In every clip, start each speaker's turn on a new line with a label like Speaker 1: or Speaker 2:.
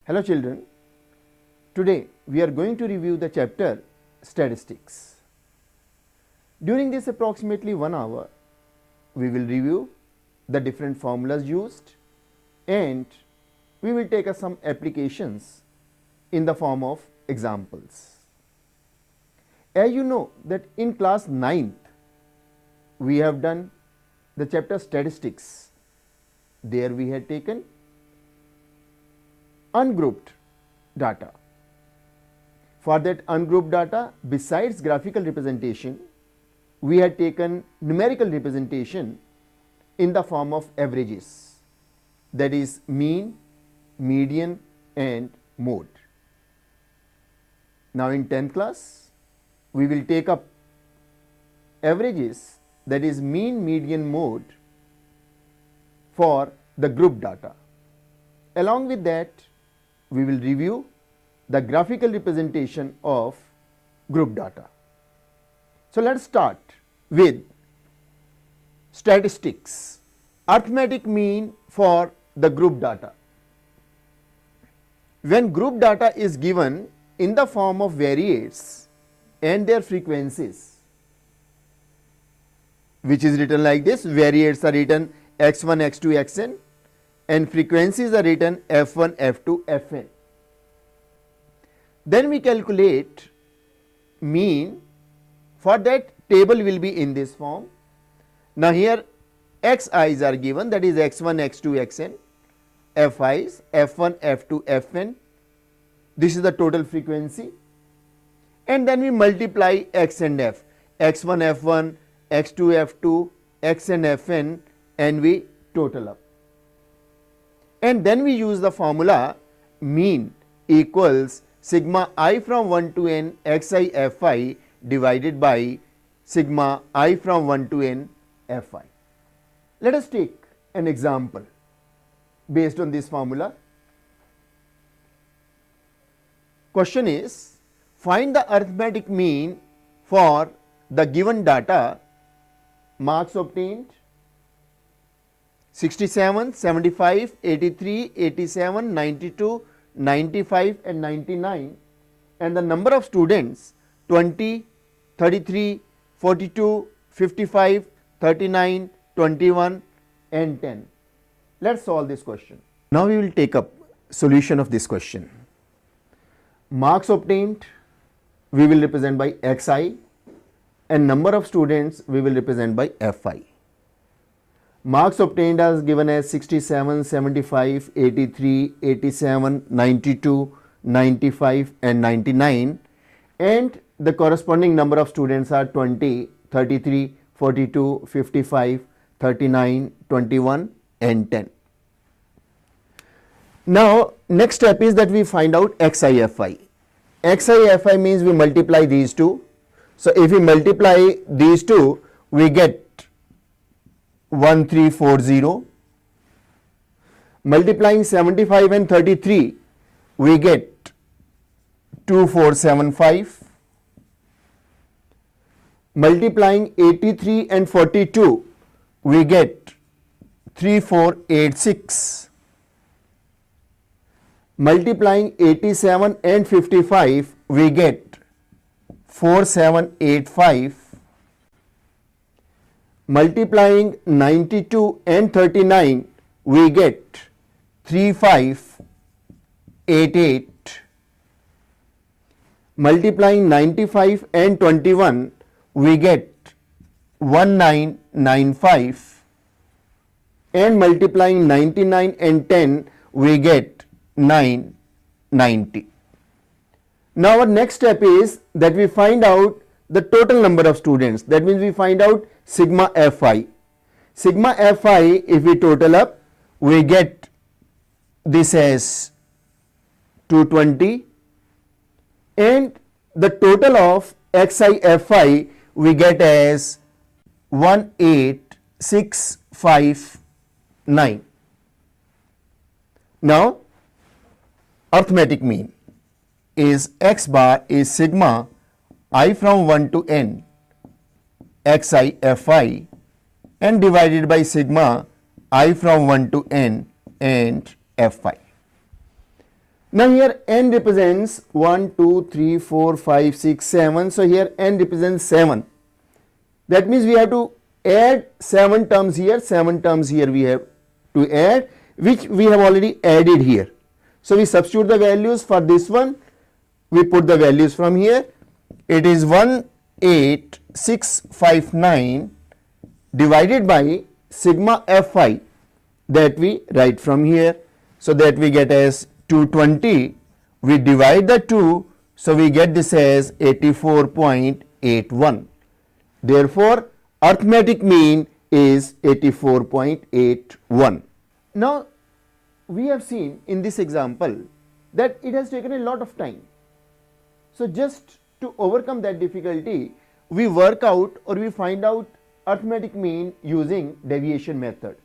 Speaker 1: Hello children, today we are going to review the chapter Statistics. During this approximately 1 hour, we will review the different formulas used and we will take some applications in the form of examples. As you know that in class 9th, we have done the chapter Statistics. There we had taken ungrouped data. For that ungrouped data, besides graphical representation, we had taken numerical representation in the form of averages, that is mean, median and mode. Now in 10th class, we will take up averages, that is mean, median, mode for the group data. Along with that, we will review the graphical representation of group data. So let us start with statistics, arithmetic mean for the group data. When group data is given in the form of variates and their frequencies, which is written like this, variates are written x1, x2, xn and frequencies are written f1, f2, fn. Then we calculate mean. For that, table will be in this form. Now here xi's are given, that is x1, x2, xn, fi's f1, f2, fn. This is the total frequency, and then we multiply x and f, x1, f1, x2, f2, xn, fn, and we total up. And then we use the formula mean equals sigma I from 1 to n xi fi divided by sigma I from 1 to n fi. Let us take an example based on this formula. Question is, find the arithmetic mean for the given data. Marks obtained 67, 75, 83, 87, 92, 95 and 99, and the number of students 20, 33, 42, 55, 39, 21 and 10. Let us solve this question. Now we will take up solution of this question. Marks obtained we will represent by xi and number of students we will represent by fi. Marks obtained as given as 67, 75, 83, 87, 92, 95 and 99, and the corresponding number of students are 20, 33, 42, 55, 39, 21 and 10. Now next step is that we find out xi fi. Xi fi means we multiply these two. So if we multiply these two, we get 1340. Multiplying 75 and 33, we get 2475. Multiplying 83 and 42, we get 3486. Multiplying 87 and 55, we get 4785. Multiplying 92 and 39, we get 3588. Multiplying 95 and 21, we get 1995. And multiplying 99 and 10, we get 990. Now our next step is that we find out the total number of students. That means we find out sigma fi. Sigma fi, if we total up, we get this as 220, and the total of xi fi we get as 18659. Now arithmetic mean is x bar is sigma I from 1 to n xi fi and divided by sigma I from 1 to n and fi. Now here n represents 1, 2, 3, 4, 5, 6, 7. So here n represents 7. That means we have to add 7 terms here, 7 terms here we have to add, which we have already added here. So we substitute the values for this one, we put the values from here. It is 18659 divided by sigma fi that we write from here. So that we get as 220, we divide the 2, so we get this as 84.81. Therefore, arithmetic mean is 84.81. Now, we have seen in this example that it has taken a lot of time. So, just to overcome that difficulty, we work out or we find out arithmetic mean using deviation method.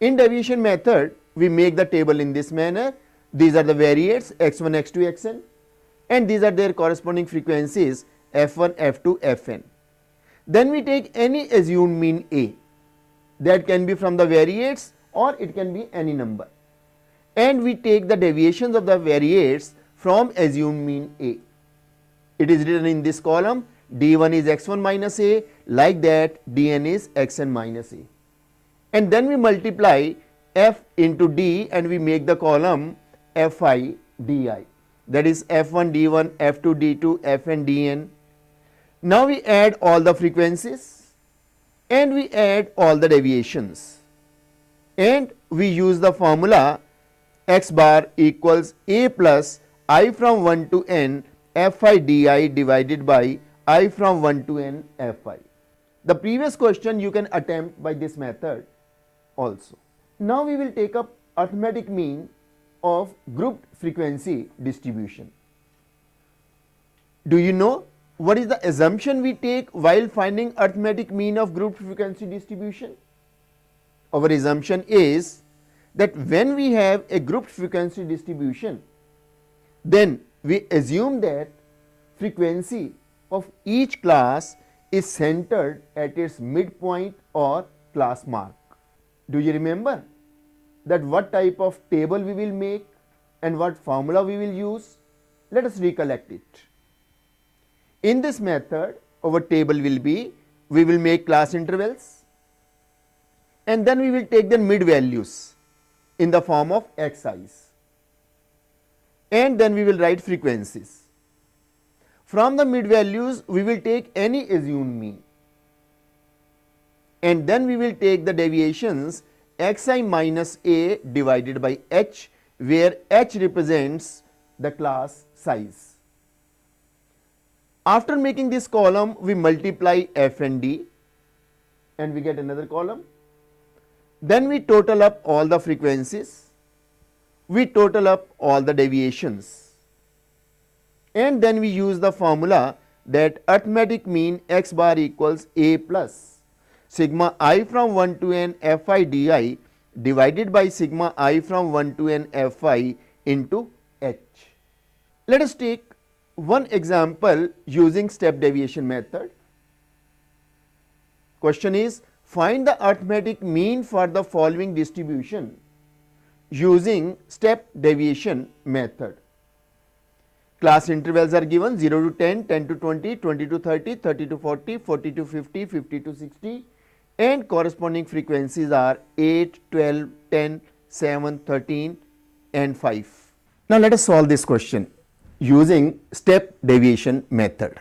Speaker 1: In deviation method, we make the table in this manner. These are the variates x1, x2, xn, and these are their corresponding frequencies f1, f2, fn. Then we take any assumed mean A, that can be from the variates or it can be any number, and we take the deviations of the variates from assumed mean A. It is written in this column, d1 is x1 minus A, like that dn is xn minus A, and then we multiply f into d and we make the column fi di, that is f1 d1, f2 d2, fn dn. Now we add all the frequencies and we add all the deviations, and we use the formula x bar equals a plus I from 1 to n fi di divided by I from 1 to n fi. The previous question you can attempt by this method also. Now we will take up arithmetic mean of grouped frequency distribution. Do you know what is the assumption we take while finding arithmetic mean of grouped frequency distribution? Our assumption is that when we have a grouped frequency distribution, then we assume that frequency of each class is centered at its midpoint or class mark. Do you remember that what type of table we will make and what formula we will use? Let us recollect it. In this method, our table will be, we will make class intervals and then we will take the mid values in the form of xi's, and then we will write frequencies. From the mid values, we will take any assumed mean, and then we will take the deviations xi minus a divided by h, where h represents the class size. After making this column, we multiply f and d and we get another column. Then we total up all the frequencies, we total up all the deviations, and then we use the formula that arithmetic mean x bar equals a plus sigma I from 1 to n fi di divided by sigma I from 1 to n fi into h. Let us take one example using step deviation method. Question is, find the arithmetic mean for the following distribution using step deviation method. Class intervals are given 0 to 10, 10 to 20, 20 to 30, 30 to 40, 40 to 50, 50 to 60, and corresponding frequencies are 8, 12, 10, 7, 13 and 5. Now let us solve this question using step deviation method.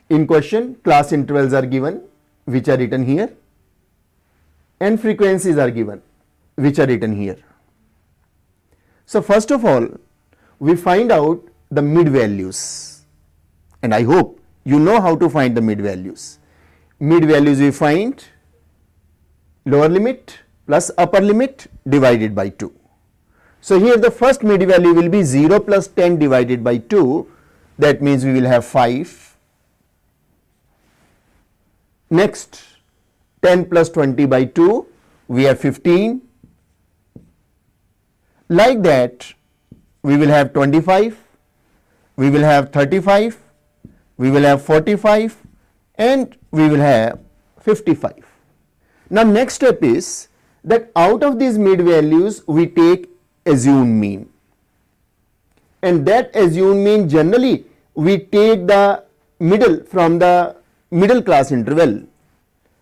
Speaker 1: In question, class intervals are given, which are written here, and frequencies are given, which are written here. So first of all, we find out the mid values, and I hope you know how to find the mid values. Mid values we find lower limit plus upper limit divided by 2. So here the first mid value will be 0 plus 10 divided by 2, that means we will have 5. Next 10 plus 20 by 2, we have 15. Like that we will have 25, we will have 35, we will have 45 and we will have 55. Now next step is that out of these mid values we take assumed mean. and that assumed mean generally we take the middle from the middle class interval.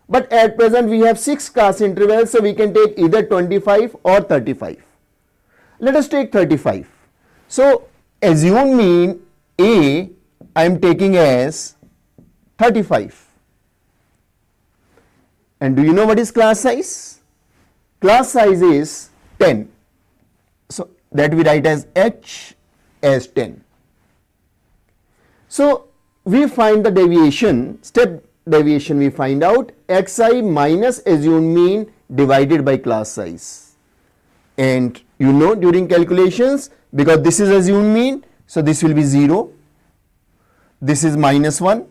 Speaker 1: But at present we have 6 class intervals, so we can take either 25 or 35. Let us take 35. So assumed mean A I am taking as 35. And do you know what is class size? Class size is 10. So that we write as H as 10. So we find the deviation, step deviation we find out, xi minus assumed mean divided by class size. And you know during calculations, because this is assumed mean, so this will be 0. This is minus 1.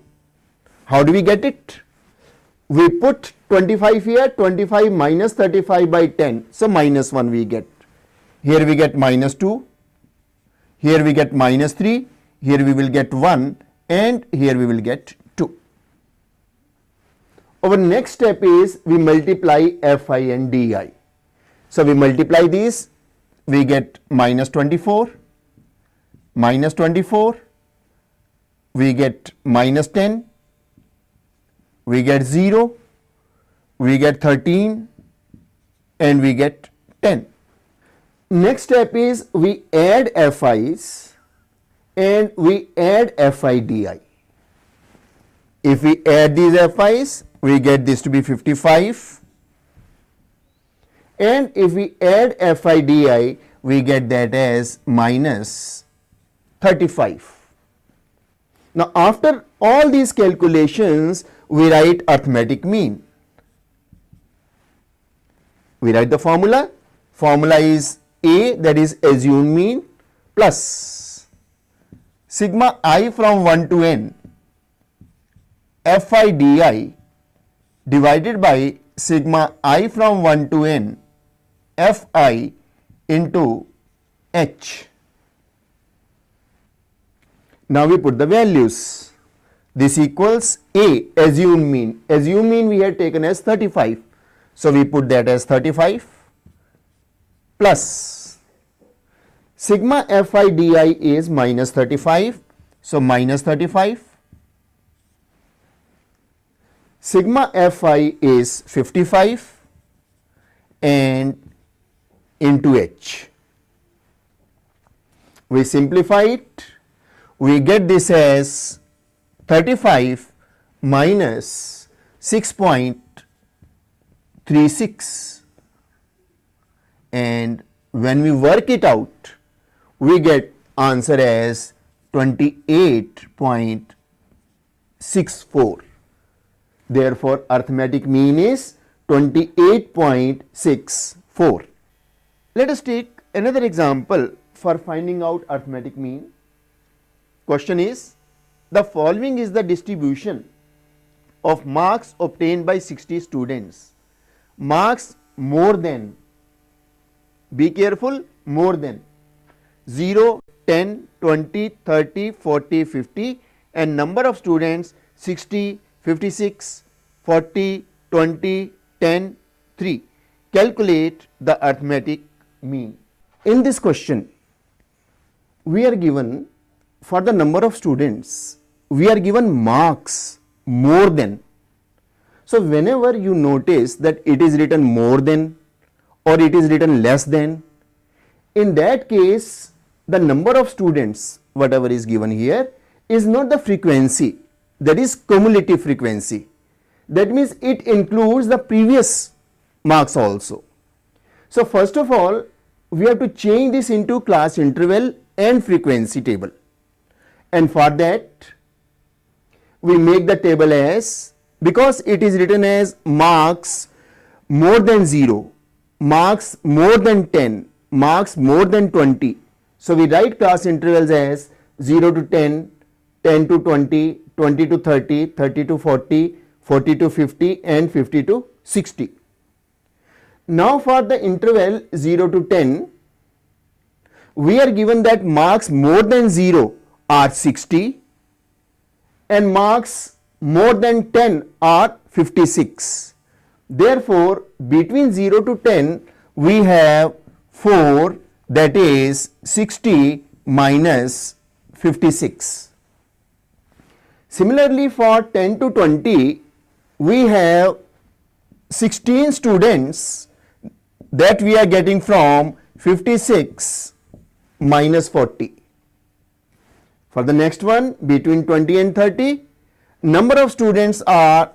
Speaker 1: How do we get it? We put 25 here, 25 minus 35 by 10, so minus 1 we get. Here we get minus 2, here we get minus 3, here we will get 1, and here we will get 2. Our next step is we multiply fi and di. So we multiply these, we get minus 24, minus 24, we get minus 10, we get 0, we get 13, and we get 10. Next step is we add fi's and we add fi di. If we add these fi's, we get this to be 55, and if we add fi di, we get that as minus 35. Now after all these calculations, we write arithmetic mean. We write the formula. Formula is A, that is assumed mean, plus sigma I from 1 to n fi di divided by sigma I from 1 to n fi into h. Now we put the values. This equals A, assumed mean. Assumed mean we had taken as 35. So we put that as 35 plus sigma fi di is minus 35. So minus 35. Sigma fi is 55 and into h. We simplify it. We get this as 35 minus 6.36, and when we work it out, we get answer as 28.64. Therefore, arithmetic mean is 28.64. Let us take another example for finding out arithmetic mean. Question is, the following is the distribution of marks obtained by 60 students. Marks more than, be careful, more than 0, 10, 20, 30, 40, 50, and number of students 60, 56, 40, 20, 10, 3. Calculate the arithmetic mean. In this question, we are given for the number of students, we are given marks more than. So whenever you notice that it is written more than or it is written less than, in that case the number of students whatever is given here is not the frequency, that is cumulative frequency. That means it includes the previous marks also. So first of all, we have to change this into class interval and frequency table. And for that, we make the table as, because it is written as marks more than 0, marks more than 10, marks more than 20. So we write class intervals as 0 to 10, 10 to 20, 20 to 30, 30 to 40, 40 to 50, and 50 to 60. Now for the interval 0 to 10, we are given that marks more than 0 are 60 and marks more than 10 are 56. Therefore, between 0 to 10 we have 4, that is 60 minus 56. Similarly, for 10 to 20, we have 16 students that we are getting from 56 minus 40. For the next one, between 20 and 30, number of students are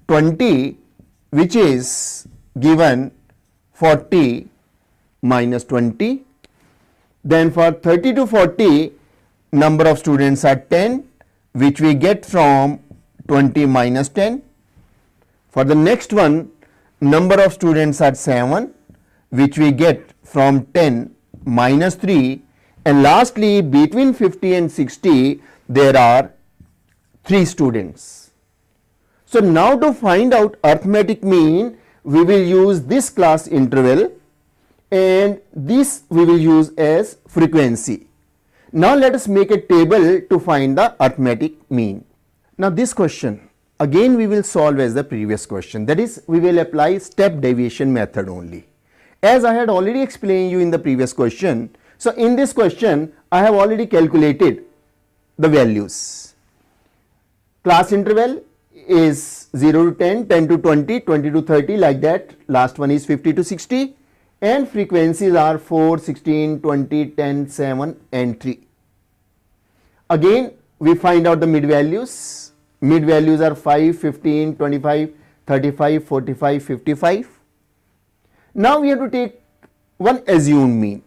Speaker 1: 20, which is given 40 minus 20. Then for 30 to 40, number of students are 10, which we get from 20 minus 10. For the next one, number of students are 7, which we get from 10 minus 3. And lastly, between 50 and 60, there are 3 students. So now to find out arithmetic mean, we will use this class interval, and this we will use as frequency. Now let us make a table to find the arithmetic mean. Now this question, again we will solve as the previous question, that is, we will apply step deviation method only. As I had already explained you in the previous question, so in this question I have already calculated the values. Class interval is 0 to 10, 10 to 20, 20 to 30, like that. Last one is 50 to 60, and frequencies are 4, 16, 20, 10, 7 and 3. Again we find out the mid values. Mid values are 5, 15, 25, 35, 45, 55. Now we have to take one assumed mean.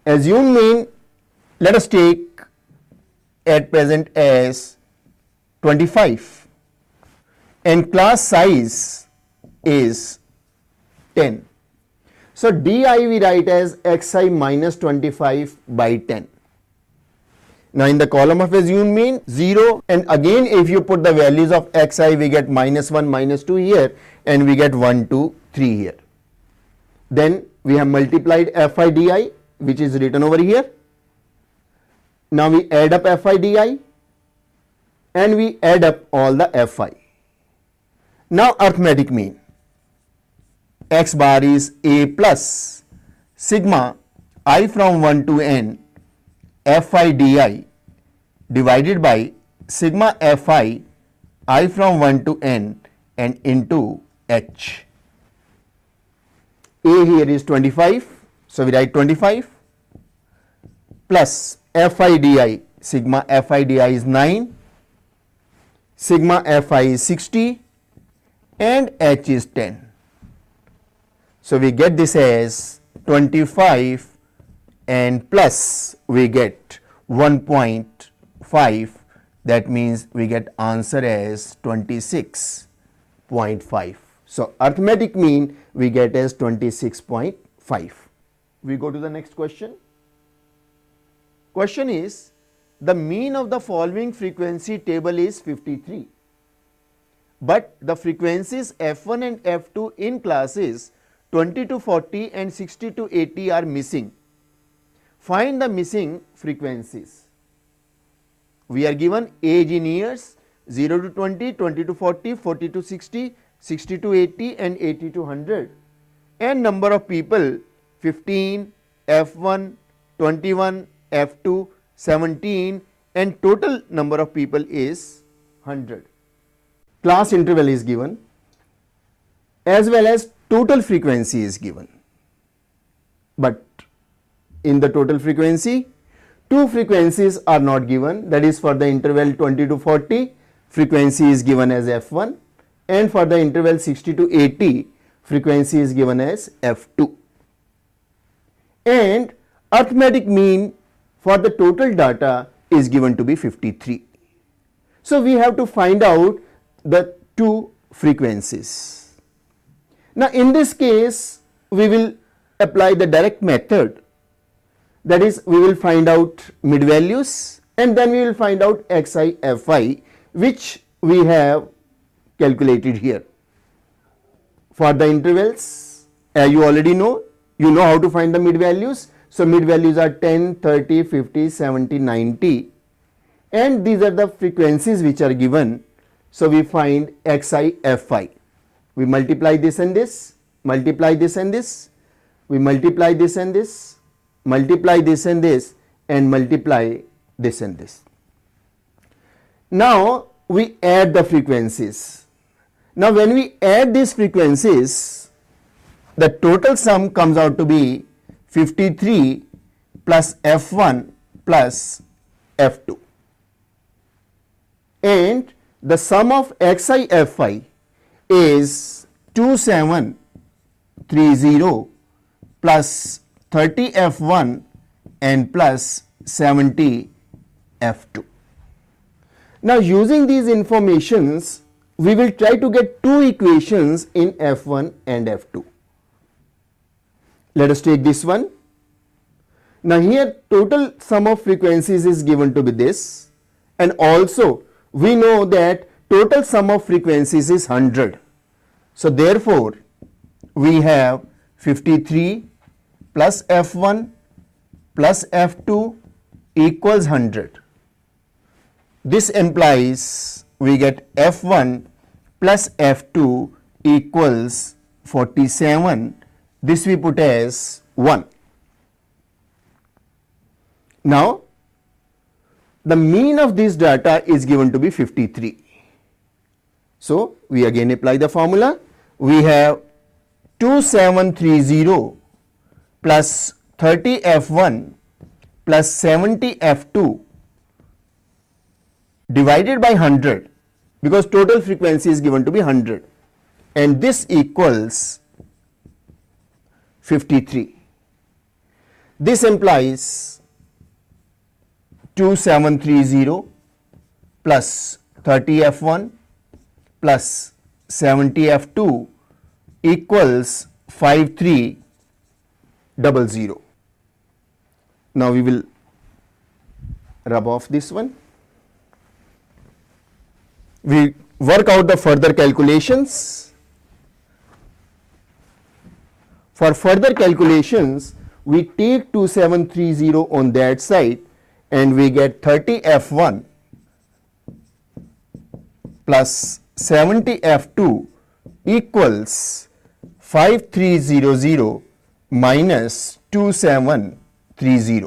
Speaker 1: Assumed mean, let us take at present as 25, and class size is 10. So di we write as xi minus 25 by 10. Now in the column of assumed mean 0, and again if you put the values of xi, we get minus 1, minus 2 here, and we get 1, 2, 3 here. Then we have multiplied fi di, which is written over here. Now we add up fi di and we add up all the fi. Now arithmetic mean, x bar is a plus sigma I from 1 to n fi di divided by sigma fi I from 1 to n and into h. A here is 25, so we write 25 plus fi di, sigma fi di is 9, sigma fi is 60 and h is 10. So we get this as 25 and plus we get 1.5, that means we get answer as 26.5. So arithmetic mean we get as 26.5. We go to the next question. Question is, the mean of the following frequency table is 53, but the frequencies f1 and f2 in classes 20 to 40 and 60 to 80 are missing. Find the missing frequencies. We are given age in years 0 to 20, 20 to 40, 40 to 60, 60 to 80 and 80 to 100, and number of people 15, f1, 21, f2, 17, and total number of people is 100. Class interval is given as well as total frequency is given, but in the total frequency 2 frequencies are not given, that is for the interval 20 to 40 frequency is given as f1, and for the interval 60 to 80 frequency is given as f2. And arithmetic mean for the total data is given to be 53. So we have to find out the 2 frequencies. Now in this case we will apply the direct method, that is we will find out mid values and then we will find out xi fi, which we have calculated here. For the intervals, you already know, you know how to find the mid values. So mid values are 10, 30, 50, 70, 90, and these are the frequencies which are given. So we find xi fi. We multiply this and this, multiply this and this, we multiply this and this, multiply this and this, and multiply this and this. Now we add the frequencies. Now when we add these frequencies, the total sum comes out to be 53 plus F1 plus F2. And the sum of Xi Fi is 2730 plus 30 F1 and plus 70 F2. Now using these informations, we will try to get two equations in F1 and F2. Let us take this one. Now here total sum of frequencies is given to be this, and also we know that total sum of frequencies is 100. So therefore we have 53 plus F1 plus F2 equals 100. This implies we get F1 plus F2 equals 47. This we put as 1. Now the mean of this data is given to be 53. So we again apply the formula. We have 2730 plus 30 F1 plus 70 F2 divided by 100, because total frequency is given to be 100, and this equals 53. This implies 2730 plus 30 F1 plus 70 F2 equals 5300. Now we will rub off this one. We work out the further calculations. For further calculations, we take 2730 on that side and we get 30 F1 plus 70 F2 equals 5300 minus 2730.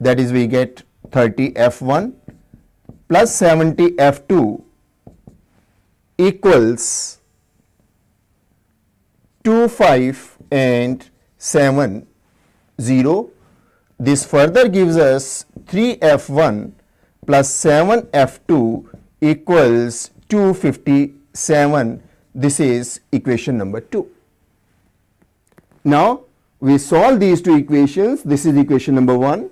Speaker 1: That is, we get 30 F1 plus 70 F2 equals 25 and 70. This further gives us 3 F1 plus 7 F2 equals 257. This is equation number 2. Now we solve these two equations. This is equation number 1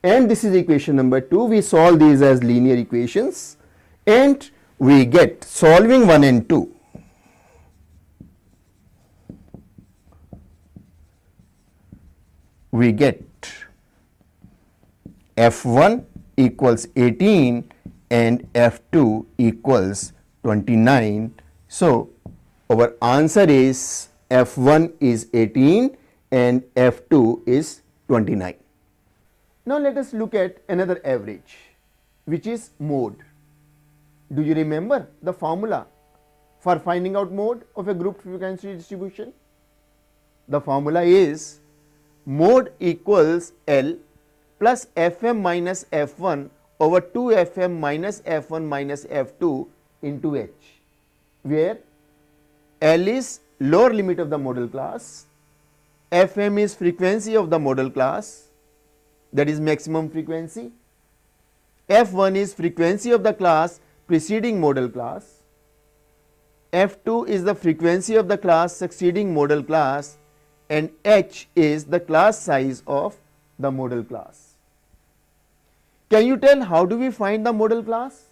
Speaker 1: and this is equation number 2. We solve these as linear equations and we get, solving 1 and 2, we get F1 equals 18 and F2 equals 29. So our answer is F1 is 18 and F2 is 29. Now let us look at another average, which is mode. Do you remember the formula for finding out mode of a grouped frequency distribution? The formula is mode equals L plus Fm minus F1 over 2Fm minus F1 minus F2 into H, where L is lower limit of the modal class, Fm is frequency of the modal class, that is maximum frequency, F1 is frequency of the class preceding modal class, F2 is the frequency of the class succeeding modal class, and H is the class size of the modal class. Can you tell how do we find the modal class?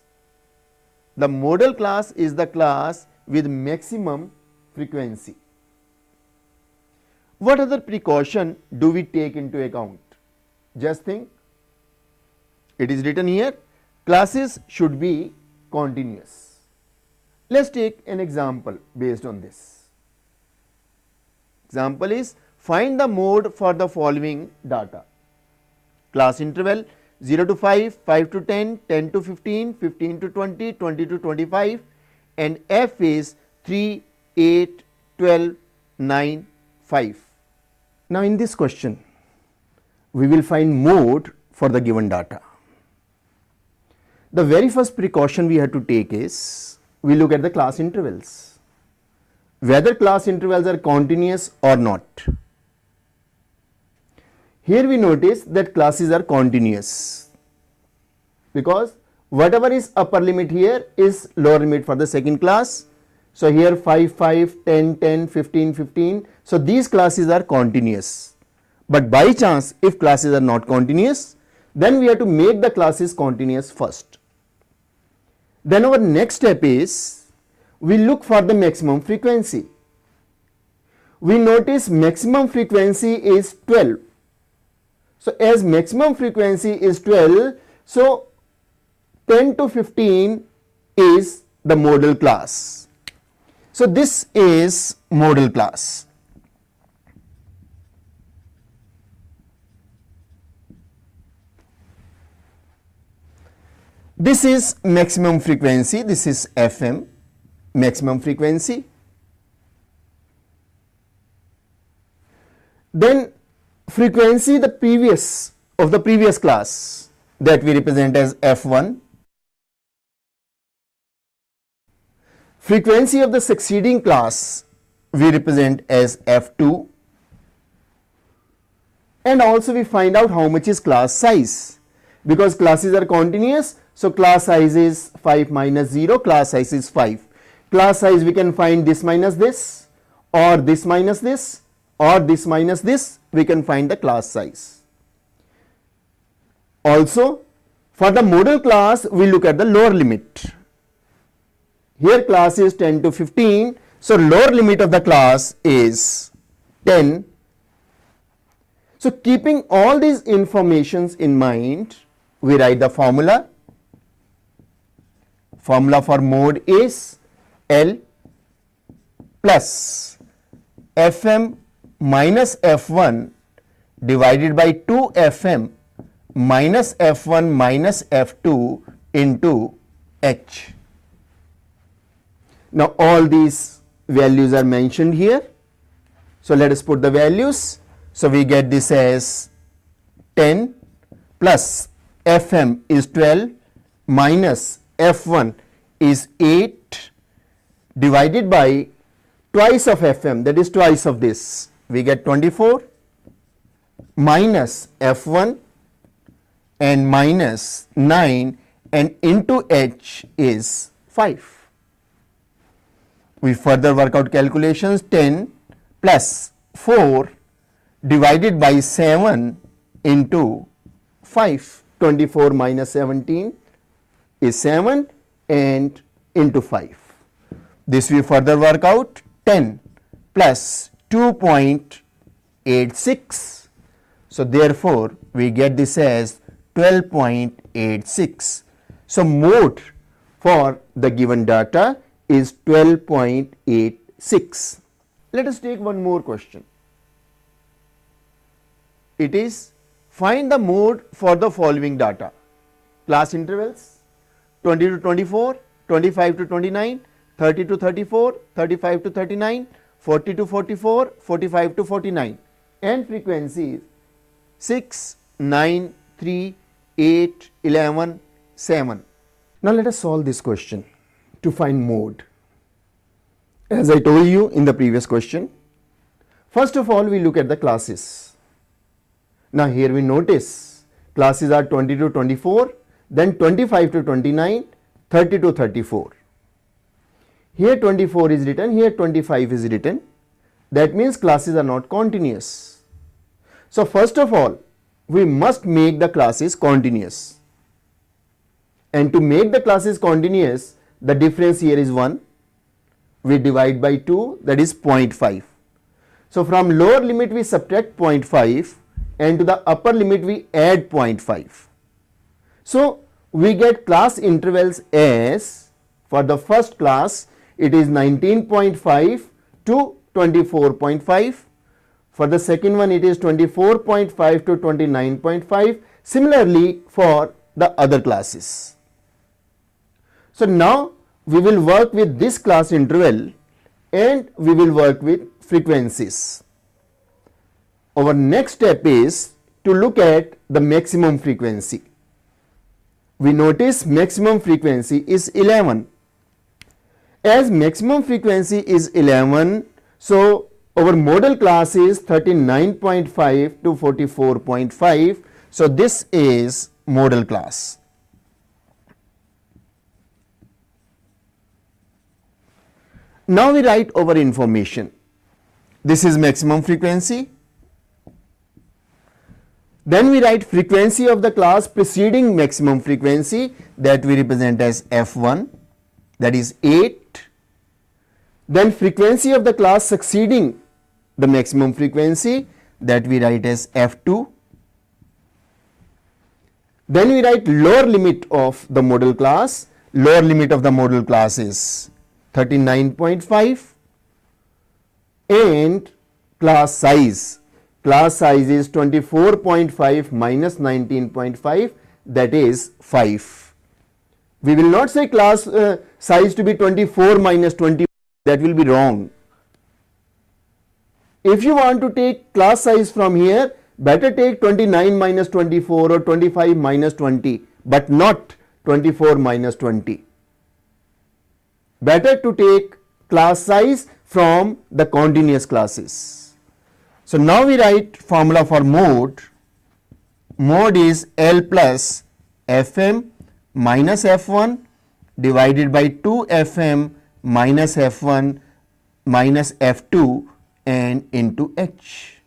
Speaker 1: The modal class is the class with maximum frequency. What other precaution do we take into account? Just think, it is written here, classes should be continuous. Let us take an example based on this. Example is, find the mode for the following data. Class interval 0 to 5, 5 to 10, 10 to 15, 15 to 20, 20 to 25, and F is 3, 8, 12, 9, 5. Now in this question, we will find mode for the given data. The very first precaution we have to take is we look at the class intervals, whether class intervals are continuous or not. Here we notice that classes are continuous because whatever is upper limit here is lower limit for the second class. So here 5, 5, 10, 10, 15, 15. So these classes are continuous. But by chance, if classes are not continuous, then we have to make the classes continuous first. Then our next step is we look for the maximum frequency. We notice maximum frequency is 12. So as maximum frequency is 12, so 10 to 15 is the modal class. So this is modal class. This is maximum frequency, this is FM, maximum frequency. Then frequency of the previous class that we represent as F1. Frequency of the succeeding class we represent as F2. And also we find out how much is class size. Because classes are continuous, so class size is 5 minus 0, class size is 5. Class size we can find this minus this, or this minus this, or this minus this, we can find the class size. Also, for the modal class, we look at the lower limit. Here class is 10 to 15, so lower limit of the class is 10. So keeping all these informations in mind, we write the formula. Formula for mode is L plus Fm minus F1 divided by 2 Fm minus F1 minus F2 into H. Now all these values are mentioned here. So let us put the values. So we get this as 10 plus Fm is 12 minus F1 is 8 divided by twice of Fm, that is twice of this. We get 24 minus F1 and minus 9 and into H is 5. We further work out calculations. 10 plus 4 divided by 7 into 5. 24 minus 17 is 7 and into 5. This we further work out. 10 plus 2.86. So therefore we get this as 12.86. So mode for the given data is 12.86. Let us take one more question. It is find the mode for the following data. Class intervals 20 to 24, 25 to 29, 30 to 34, 35 to 39, 40 to 44, 45 to 49, and frequencies 6, 9, 3, 8, 11, 7. Now let us solve this question to find mode. As I told you in the previous question, first of all we look at the classes. Now here we notice classes are 20 to 24, then 25 to 29, 30 to 34. Here 24 is written, here 25 is written. That means classes are not continuous. So first of all, we must make the classes continuous. And to make the classes continuous, the difference here is 1. We divide by 2, that is 0.5. So from lower limit we subtract 0.5 and to the upper limit we add 0.5. So we get class intervals as, for the first class it is 19.5 to 24.5. For the second one it is 24.5 to 29.5. Similarly for the other classes. So now we will work with this class interval and we will work with frequencies. Our next step is to look at the maximum frequency. We notice maximum frequency is 11. As maximum frequency is 11, so our model class is 39.5 to 44.5. So this is model class. Now we write our information. This is maximum frequency. Then we write frequency of the class preceding maximum frequency, that we represent as F1, that is 8. Then frequency of the class succeeding the maximum frequency, that we write as F2. Then we write lower limit of the model class. Lower limit of the model class is 39.5, and class size. Class size is 24.5 minus 19.5, that is 5. We will not say class size to be 24 minus 20, that will be wrong. If you want to take class size from here, better take 29 minus 24 or 25 minus 20, but not 24 minus 20. Better to take class size from the continuous classes. So now we write formula for mode. Mode is L plus Fm minus F1 divided by 2 Fm minus F1 minus F2 and into H.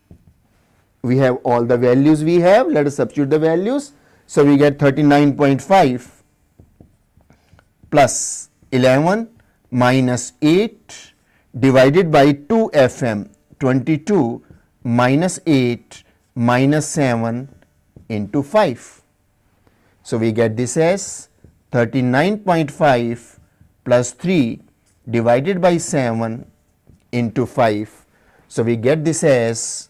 Speaker 1: We have all the values we have. Let us substitute the values. So we get 39.5 plus 11 minus 8 divided by 2 Fm, 22 minus 8 minus 7 into 5. So we get this as 39.5 plus 3 divided by 7 into 5. So we get this as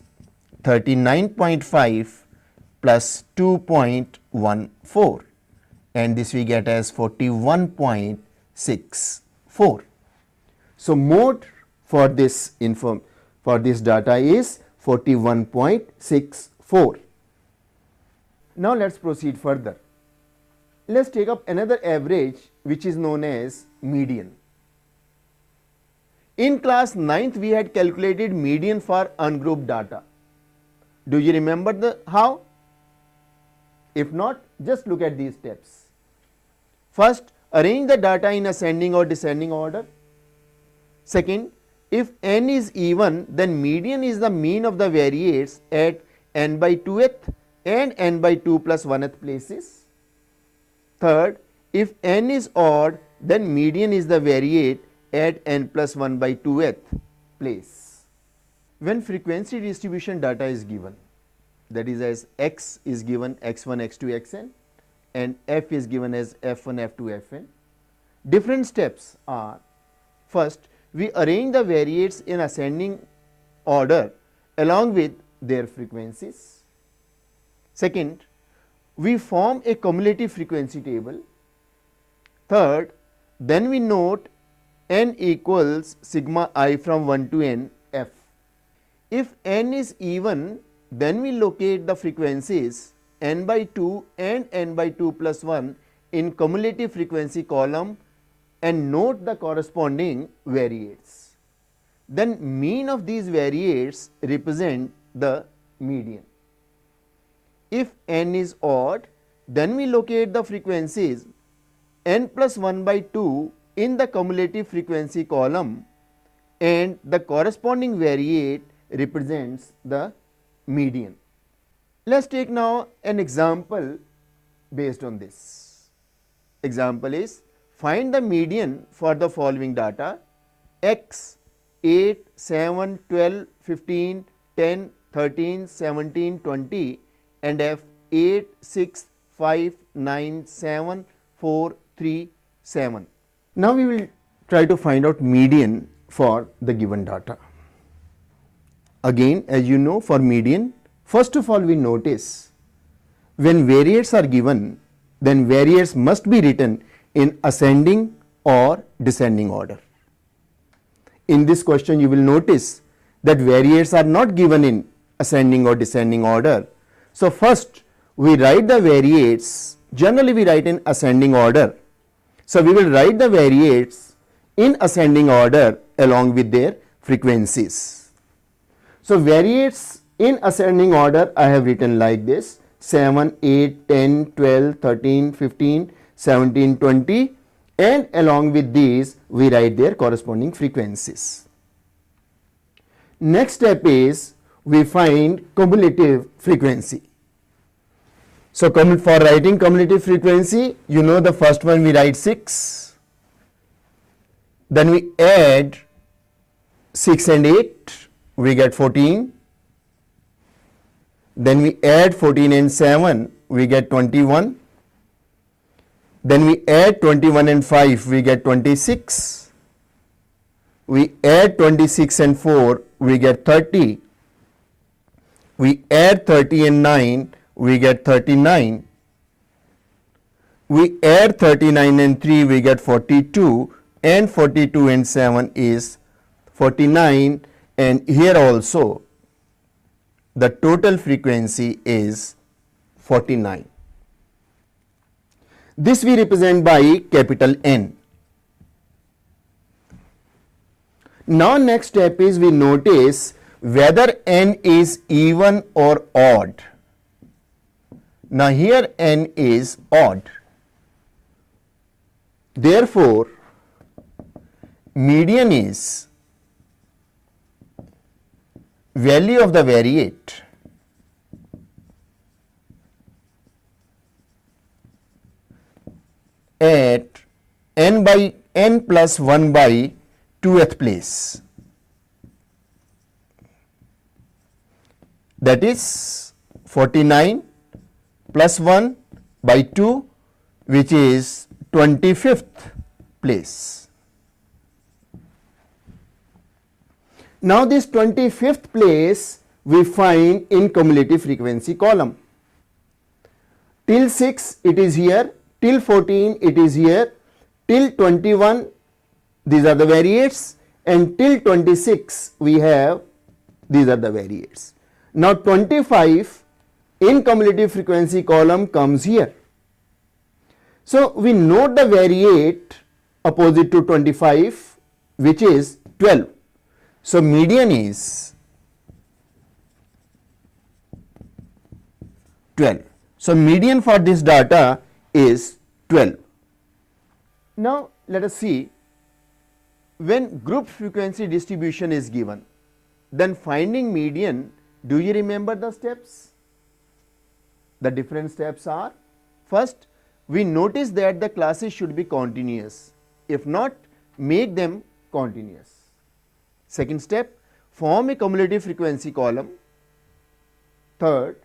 Speaker 1: 39.5 plus 2.14, and this we get as 41.64. So mode for this data is 41.64. Now let's proceed further. Let's take up another average, which is known as median. In class 9th, we had calculated median for ungrouped data. Do you remember how? If not, just look at these steps. First, arrange the data in ascending or descending order. Second, if n is even, then median is the mean of the variates at n by 2th and n by 2 plus 1th places. Third, if n is odd, then median is the variate at n plus 1 by 2th place. When frequency distribution data is given, that is as x is given x1, x2, xn, and f is given as f1, f2, fn, different steps are: first, we arrange the variates in ascending order along with their frequencies. Second, we form a cumulative frequency table. Third, then we note n equals sigma I from 1 to n f. If n is even, then we locate the frequencies n by 2 and n by 2 plus 1 in cumulative frequency column and note the corresponding variates. Then mean of these variates represent the median. If n is odd, then we locate the frequencies n plus 1 by 2 in the cumulative frequency column, and the corresponding variate represents the median. Let's take now an example based on this. Example is: find the median for the following data: x 8, 7, 12, 15, 10, 13, 17, 20 and f 8, 6, 5, 9, 7, 4, 3, 7. Now we will try to find out median for the given data. Again, as you know, for median, first of all we notice when variates are given, then variates must be written in ascending or descending order. In this question you will notice that variates are not given in ascending or descending order. So first we write the variates, generally we write in ascending order. So we will write the variates in ascending order along with their frequencies. So variates in ascending order I have written like this: 7, 8, 10, 12, 13, 15, 17, 20, and along with these we write their corresponding frequencies. Next step is we find cumulative frequency. So for writing cumulative frequency, you know the first one we write 6, then we add 6 and 8, we get 14, then we add 14 and 7, we get 21, then we add 21 and 5, we get 26, we add 26 and 4, we get 30, we add 30 and 9, we get 39, we add 39 and 3, we get 42, and 42 and 7 is 49, and here also the total frequency is 49. This we represent by capital N. Now next step is we notice whether N is even or odd. Now here N is odd. Therefore, median is value of the variate at n plus 1 by 2th place. That is 49 plus 1 by 2, which is 25th place. Now this 25th place we find in cumulative frequency column. Till 6 it is here, till 14 it is here, till 21 these are the variates, and till 26 we have these are the variates. Now 25 in cumulative frequency column comes here. So we note the variate opposite to 25, which is 12. So median is 12. So median for this data is 12. Now let us see, when group frequency distribution is given, then finding median, do you remember the steps? The different steps are: first, we notice that the classes should be continuous. If not, make them continuous. Second step, form a cumulative frequency column. Third,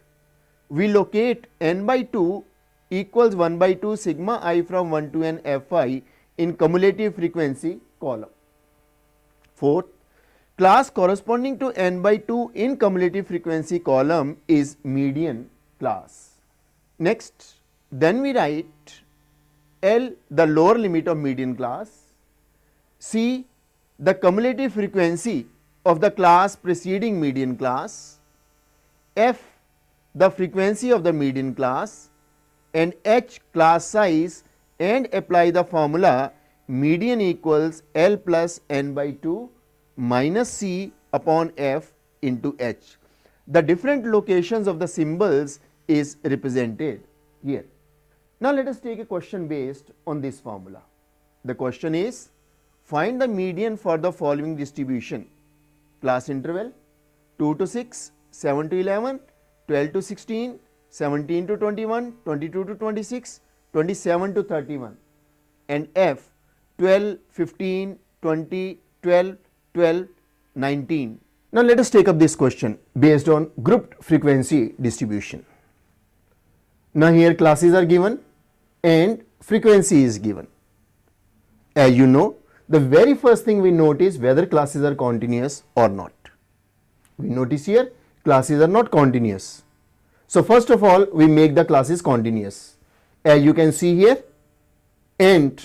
Speaker 1: we locate n by 2 equals 1 by 2 sigma I from 1 to n fi in cumulative frequency column. Fourth, class corresponding to n by 2 in cumulative frequency column is median class. Next, then we write L, the lower limit of median class, C, the cumulative frequency of the class preceding median class, F, the frequency of the median class, and H, class size, and apply the formula median equals L plus n by 2 minus C upon F into H. The different locations of the symbols is represented here. Now let us take a question based on this formula. The question is, find the median for the following distribution: class interval 2 to 6, 7 to 11, 12 to 16, 17 to 21, 22 to 26, 27 to 31, and F 12, 15, 20, 12, 12, 19. Now let us take up this question based on grouped frequency distribution. Now here classes are given and frequency is given. As you know, the very first thing we notice whether classes are continuous or not. We notice here classes are not continuous. So first of all, we make the classes continuous. As you can see here, and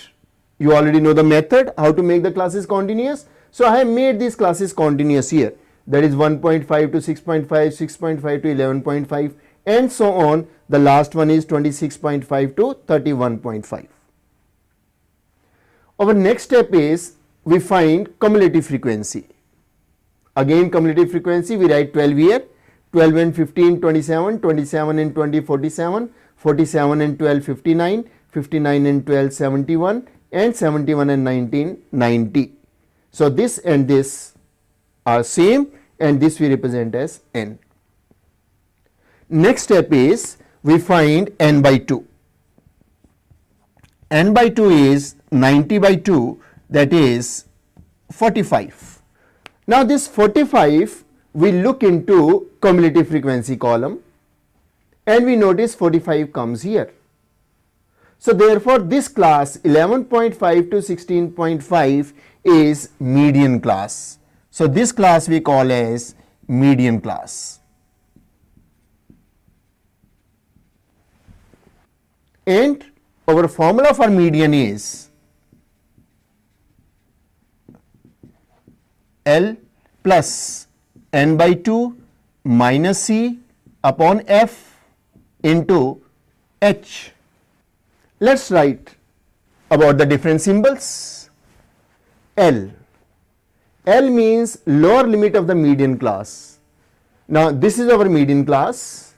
Speaker 1: you already know the method how to make the classes continuous. So I have made these classes continuous here. That is 1.5 to 6.5, 6.5 to 11.5, and so on. The last one is 26.5 to 31.5. Our next step is we find cumulative frequency. Again cumulative frequency, we write 12 here, 12 and 15 27, 27 and 20 47, 47 and 12 59, 59 and 12 71, and 71 and 19 90. So this and this are same, and this we represent as n. Next step is we find n by 2. N by 2 is 90 by 2, that is 45. Now this 45 we look into cumulative frequency column and we notice 45 comes here. So therefore this class 11.5 to 16.5 is median class. So this class we call as median class. And our formula for median is L plus n by 2 minus C upon F into H. Let's write about the different symbols. L. L means lower limit of the median class. Now this is our median class.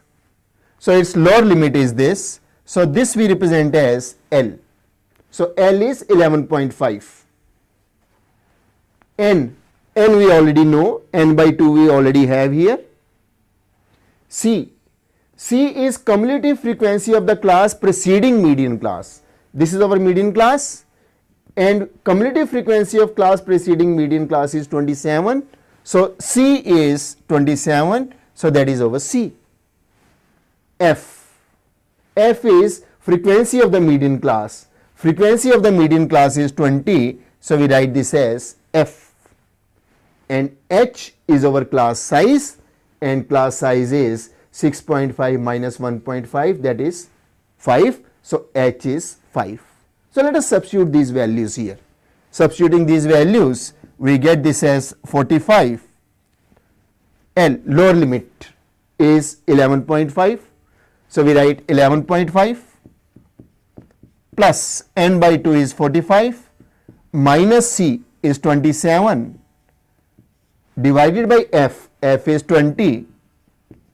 Speaker 1: So its lower limit is this. So this we represent as L. So L is 11.5. N. N we already know. N by 2 we already have here. C. C is cumulative frequency of the class preceding median class. This is our median class, and cumulative frequency of class preceding median class is 27. So C is 27. So that is our C. F. F is frequency of the median class. Frequency of the median class is 20. So we write this as F. And H is our class size, and class size is 6.5 minus 1.5, that is 5. So H is 5. So let us substitute these values here. Substituting these values, we get this as 45. L, lower limit, is 11.5. So we write 11.5 plus n by 2 is 45 minus C is 27 divided by F. F is 20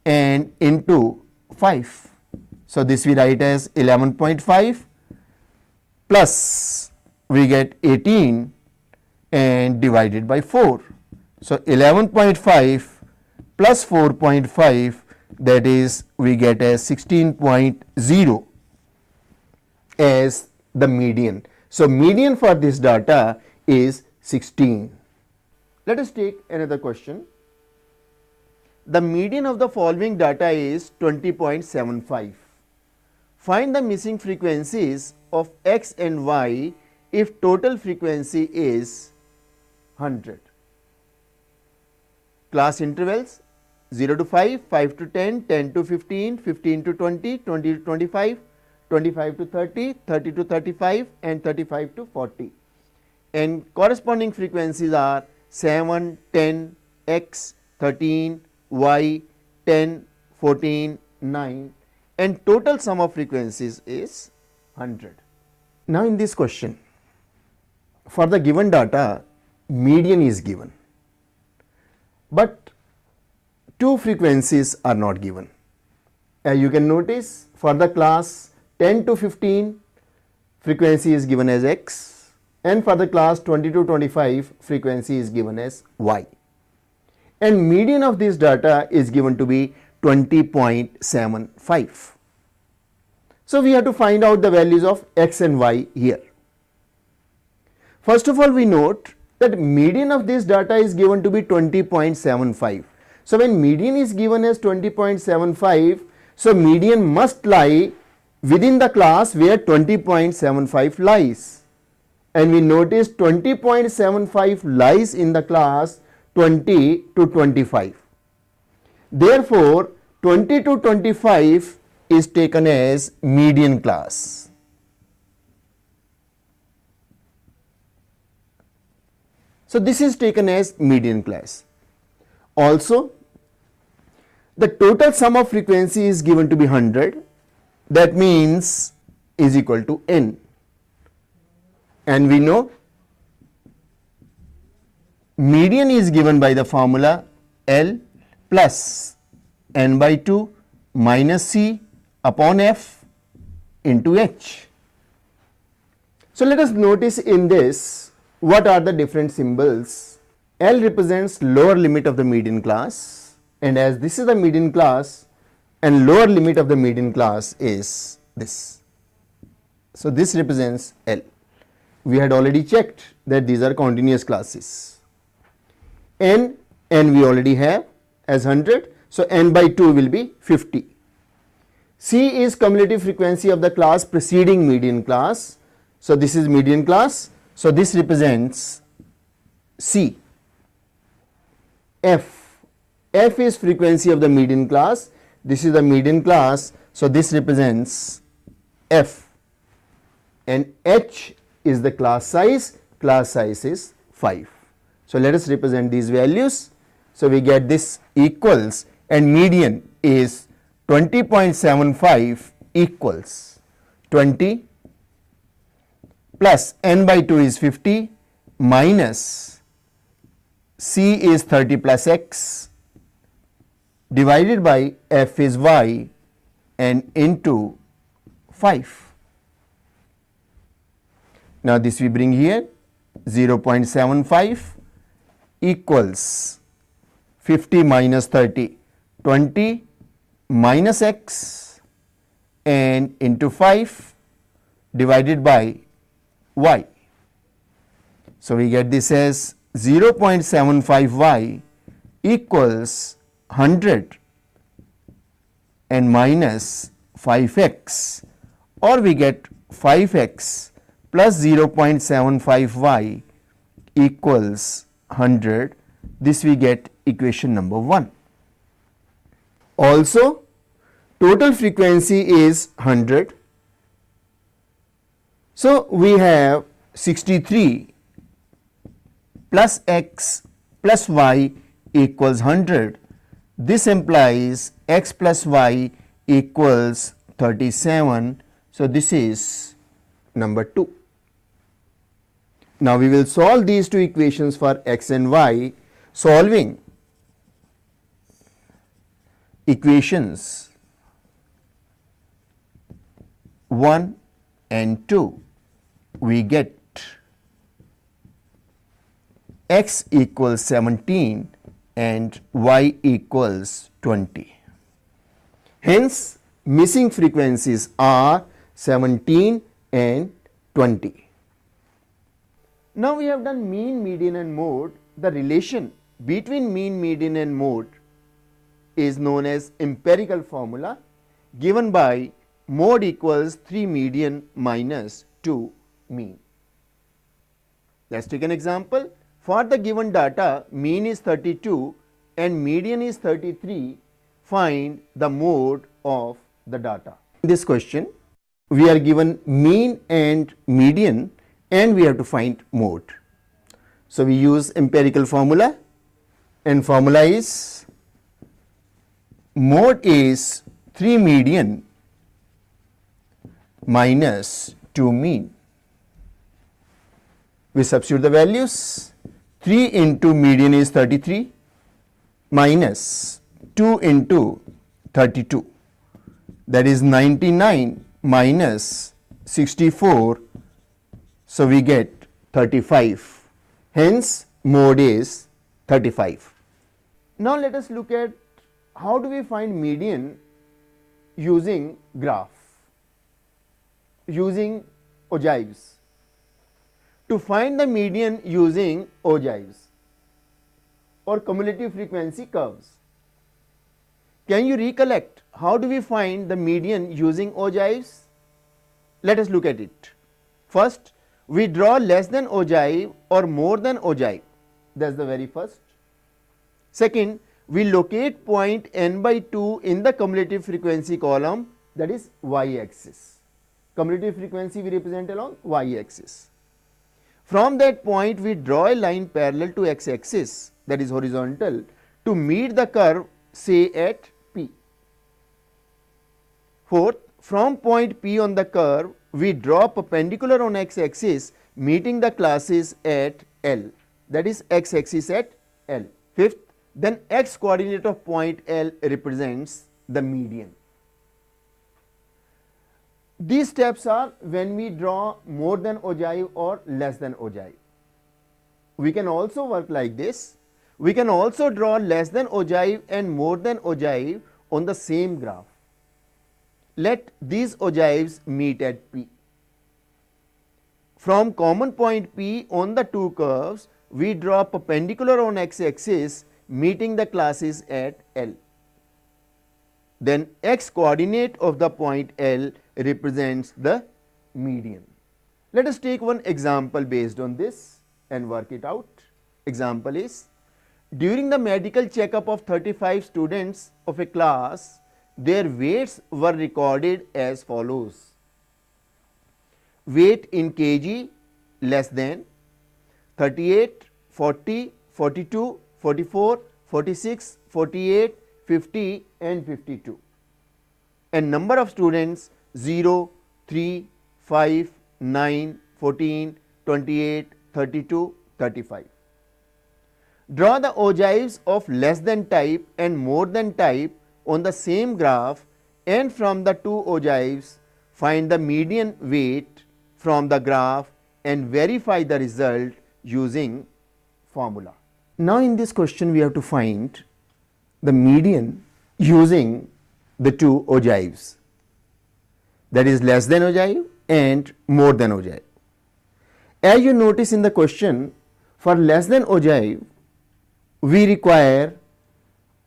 Speaker 1: and into 5. So this we write as 11.5 plus we get 18 and divided by 4. So 11.5 plus 4.5, that is we get as 16.0 as the median. So median for this data is 16. Let us take another question. The median of the following data is 20.75. Find the missing frequencies of x and y if total frequency is 100. Class intervals 0 to 5, 5 to 10, 10 to 15, 15 to 20, 20 to 25, 25 to 30, 30 to 35 and 35 to 40. And corresponding frequencies are 7, 10, x, 13, y, 10, 14, 9, and total sum of frequencies is 100. Now in this question, for the given data, median is given, but two frequencies are not given. As you can notice, for the class 10 to 15, frequency is given as x, and for the class 20 to 25, frequency is given as y. And median of this data is given to be 20.75. So we have to find out the values of x and y here. First of all, we note that median of this data is given to be 20.75. So when median is given as 20.75, so median must lie within the class where 20.75 lies. And we notice 20.75 lies in the class 20 to 25. Therefore, 20 to 25 is taken as median class. So this is taken as median class. Also, The total sum of frequency is given to be 100. That means is equal to n. And we know median is given by the formula L plus n by 2 minus C upon F into H. So let us notice in this what are the different symbols. L represents lower limit of the median class, and as this is the median class and lower limit of the median class is this. So this represents L. We had already checked that these are continuous classes. N we already have as 100, so n by 2 will be 50. C is cumulative frequency of the class preceding median class. So this is median class, so this represents C. F is frequency of the median class, this is the median class, so this represents F. And H is the class size is 5. So let us represent these values. So we get this equals, and median is 20.75 equals 20 plus n by 2 is 50 minus C is 30 plus x divided by F is y and into 5. Now this we bring here 0.75 equals 50 minus 30, 20 minus x and into 5 divided by y. So we get this as 0.75y equals 100 and minus 5x, or we get 5x plus 0.75y equals 100. This we get equation number 1. Also, total frequency is 100. So we have 63 plus x plus y equals 100. This implies x plus y equals 37. So this is number 2. Now we will solve these two equations for x and y. Solving equations 1 and 2, we get x equals 17 and y equals 20. Hence, missing frequencies are 17 and 20. Now we have done mean, median and mode. The relation between mean, median and mode is known as empirical formula, given by mode equals 3 median minus 2 mean. Let us take an example. For the given data, mean is 32 and median is 33, find the mode of the data. In this question, we are given mean and median and we have to find mode. So we use empirical formula, and formula is mode is 3 median minus 2 mean. We substitute the values. 3 into median is 33 minus 2 into 32, that is 99 minus 64, so we get 35. Hence mode is 35. Now let us look at how do we find median using graph, using ogives. To find the median using ogives or cumulative frequency curves. Can you recollect how do we find the median using ogives? Let us look at it. First, we draw less than ogive or more than ogive, that is the very first. Second, we locate point n by 2 in the cumulative frequency column, that is y axis. Cumulative frequency we represent along y axis. From that point we draw a line parallel to x axis, that is horizontal, to meet the curve say at Fourth, from point P on the curve, we draw perpendicular on x-axis meeting the classes at L, that is x-axis at L. Fifth, then x coordinate of point L represents the median. These steps are when we draw more than ogive or less than ogive. We can also work like this. We can also draw less than ogive and more than ogive on the same graph. Let these ogives meet at P. From common point P on the two curves, we draw perpendicular on x-axis meeting the classes at L. Then x coordinate of the point L represents the median. Let us take one example based on this and work it out. Example is, during the medical checkup of 35 students of a class, their weights were recorded as follows. Weight in kg less than 38, 40, 42, 44, 46, 48, 50 and 52, and number of students 0, 3, 5, 9, 14, 28, 32, 35. Draw the ogives of less than type and more than type on the same graph, and from the two ogives find the median weight from the graph and verify the result using formula. Now in this question we have to find the median using the two ogives, that is less than ogive and more than ogive. As you notice in the question, for less than ogive we require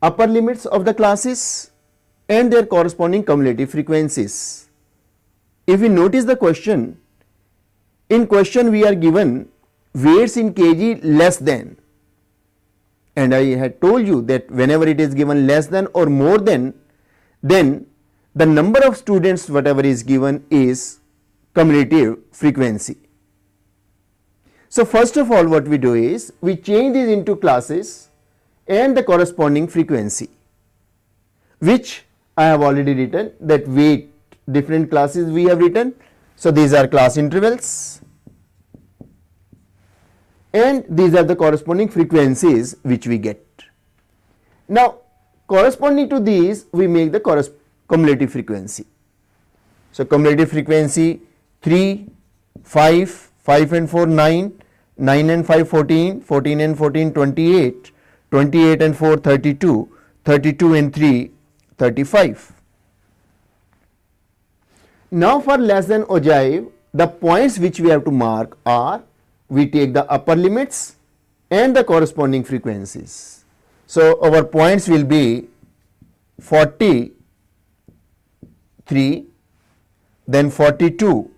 Speaker 1: upper limits of the classes and their corresponding cumulative frequencies. If we notice the question, in question we are given weights in kg less than, and I had told you that whenever it is given less than or more than, then the number of students whatever is given is cumulative frequency. So first of all what we do is we change these into classes and the corresponding frequency, which I have already written, that weight different classes we have written. So these are class intervals and these are the corresponding frequencies which we get. Now corresponding to these we make the cumulative frequency. So cumulative frequency 3, 5, 5 and 4 9, 9 and 5 14, 14 and 14 28, 28 and 4 32, 32 and 3 35. Now for less than ogive, the points which we have to mark are, we take the upper limits and the corresponding frequencies. So our points will be 43, then 42,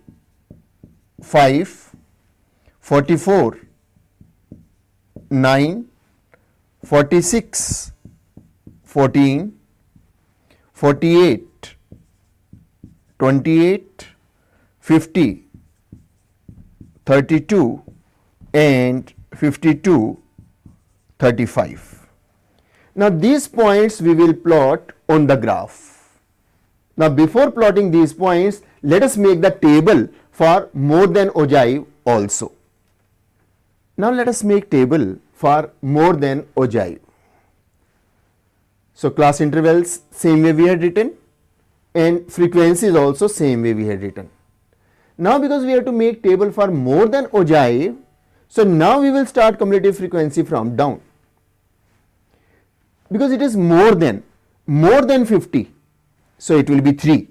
Speaker 1: 5, 44, 9, 46, 14, 48, 28, 50, 32 and 52, 35. Now these points we will plot on the graph. Now before plotting these points, let us make the table for more than ogive also. Now let us make table for more than ogive. So class intervals same way we had written and frequencies also same way we had written. Now because we have to make table for more than ogive, so now we will start cumulative frequency from down. Because it is more than 50, so it will be 3.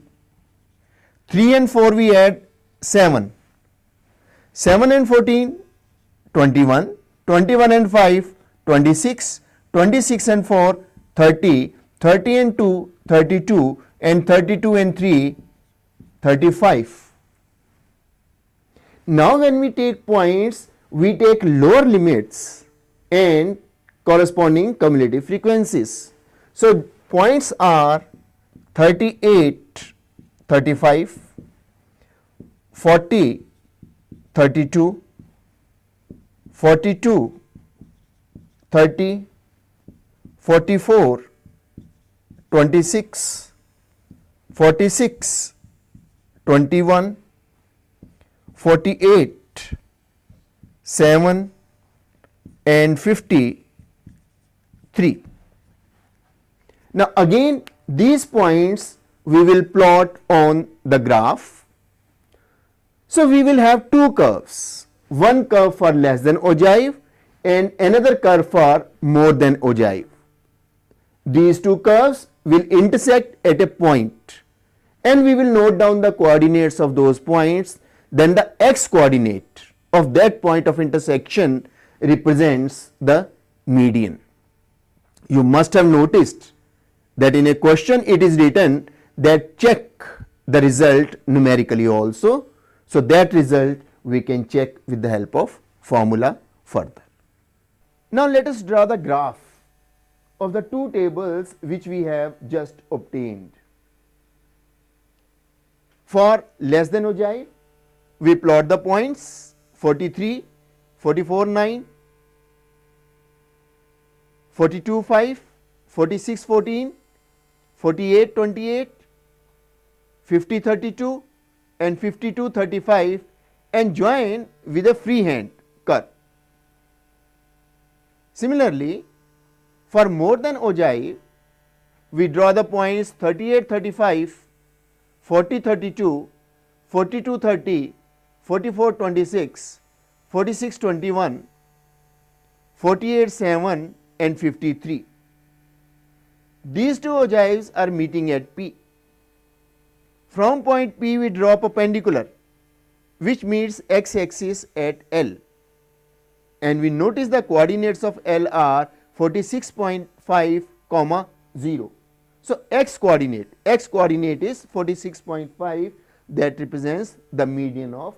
Speaker 1: 3 and 4 we add 7. 7 and 14 21, 21 and 5 26, 26 and 4 30, 30 and 2 32 and 32 and 3 35. Now when we take points, we take lower limits and corresponding cumulative frequencies. So points are 38, 35, 40, 32, 42, 30, 44, 26, 46, 21, 48, 7 and 53. Now again these points we will plot on the graph. So we will have two curves, one curve for less than ogive and another curve for more than ogive. These two curves will intersect at a point and we will note down the coordinates of those points. Then the x coordinate of that point of intersection represents the median. You must have noticed that in a question it is written that check the result numerically also. So that result we can check with the help of formula further. Now let us draw the graph of the two tables which we have just obtained. For less than ogive, we plot the points 43, 44, 9, 42, 5, 46, 14, 48, 28, 50, 32 and 52, 35 and join with a freehand curve. Similarly, for more than ogive, we draw the points 38, 35, 40, 32, 42, 30, 44, 26, 46, 21, 48, 7 and 53. These two ogives are meeting at P. From point P we draw perpendicular which meets x axis at L, and we notice the coordinates of L are 46.5, 0. So x coordinate is 46.5, that represents the median of